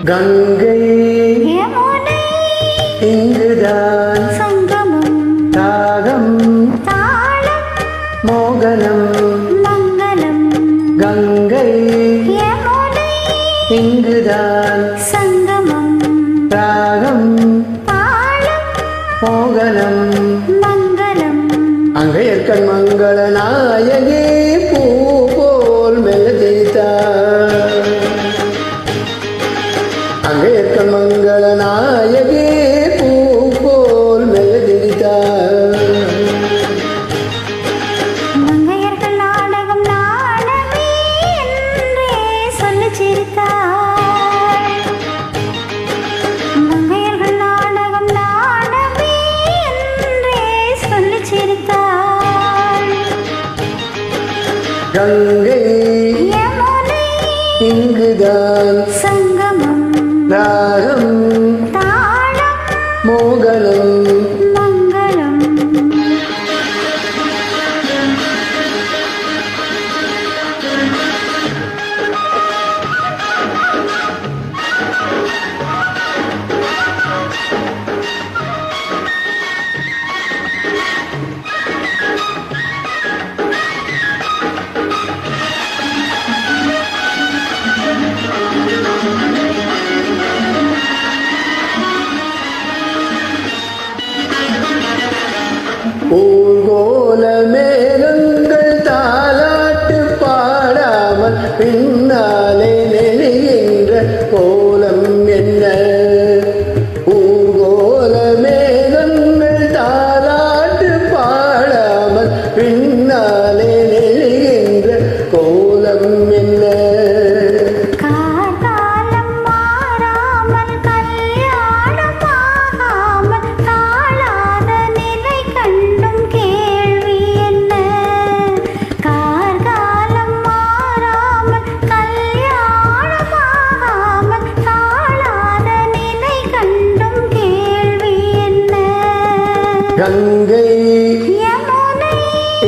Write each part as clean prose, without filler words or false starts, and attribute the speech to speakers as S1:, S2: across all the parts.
S1: கங்கை
S2: யமுனை
S1: இங்குதான்
S2: சங்கமம்
S1: தாகம்
S2: தாளம்
S1: மோகனம்
S2: மங்களம்
S1: கங்கை
S2: யமுனை
S1: இங்குதான்
S2: சங்கமம்
S1: தாகம்
S2: தாளம்
S1: மோகனம்
S2: மங்களம்
S1: அங்கையர்கண் மங்கள நாயகி பூ போல் மெல்லதித்தார் அங்கையர்கண் மங்கள நாயகி பூ போல் மெல்லதித்தார்
S2: மங்கையர்கள் நாடகம் நாடமே என்றே சொல்லி சிரித்தார் மங்கையர்கள் நாடகம் நாடமே என்றே சொல்லி சிரித்தார்
S1: கங்கை
S2: யமுனை
S1: இங்குதான்
S2: சங்கமம்
S1: ராகம்
S2: தாளம்
S1: மோகனம்
S2: மங்களம்
S1: ஊர்கோல மேகங்கள் தாலாட்டு பாடாமல் பின்னாலே நெளிகின்ற கோலம் என்ன ஊர்கோல மேகங்கள் தாலாட்டு பாடாமல் பின்னாலே நெளிகின்ற கோலம் என்ன
S2: காலம் மாறாமல் கல்யாணம் ஆகாமல் தாழாத நிலை கண்டும் கேள்வி என்ன காலம் மாறாமல் கல்யாணம் ஆகாமல் தாழாத நிலை கண்டும் கேள்வி என்ன
S1: கங்கை
S2: யமுனை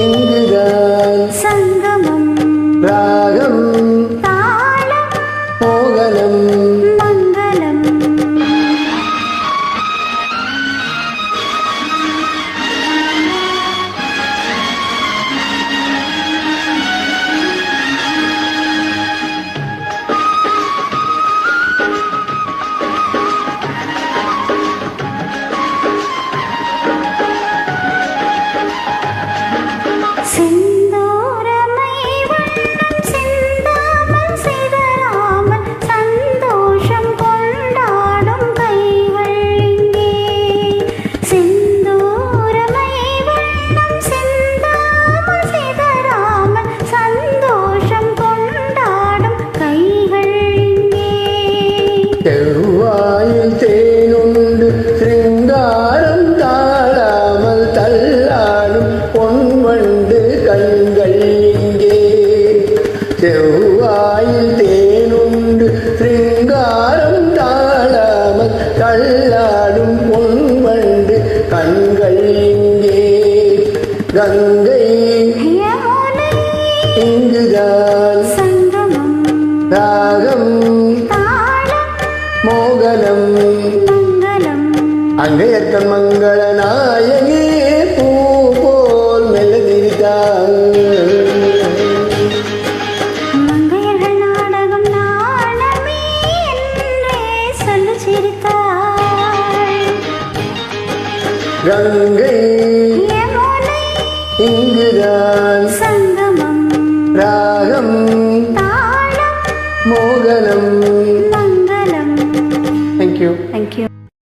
S1: இங்குதான்
S2: சங்கமம்
S1: ராகம்
S2: தாளம்
S1: மோகனம்
S2: மங்களம் செந்தூரமை வண்ணம் சிந்தாமல் சிதறாமல் சந்தோஷம் கொண்டாடும் கைகள் இங்கே செந்தூரமை வண்ணம் சிந்தாமல் சிதறாமல் சந்தோஷம் கொண்டாடும் கைகள் இங்கே
S1: செவ்வாயில் தேனுண்டு சிங்காரம் தாழாமல் தள்ளாடும் பொன்வண்டு கண்கள் இங்கே செவ்வாயில் தேனுண்டு சிங்காரம் தாழாமல் தள்ளாடும் பொன்வண்டு கண்கள் இங்கே கங்கை
S2: யமுனை
S1: இங்குதான்
S2: சங்கமம்
S1: ராகம்
S2: தாளம்
S1: மோகனம்
S2: மங்களம்
S1: அங்கையர்கண் மங்கள நாயகி பூ போல் மெல்லதிரித்தாள்
S2: மங்கையர்கள் நாடகம் நாடமே என்றே சொல்லி சிரித்தாள்
S1: கங்கை
S2: யமுனை
S1: இங்குதான்
S2: சங்கமம்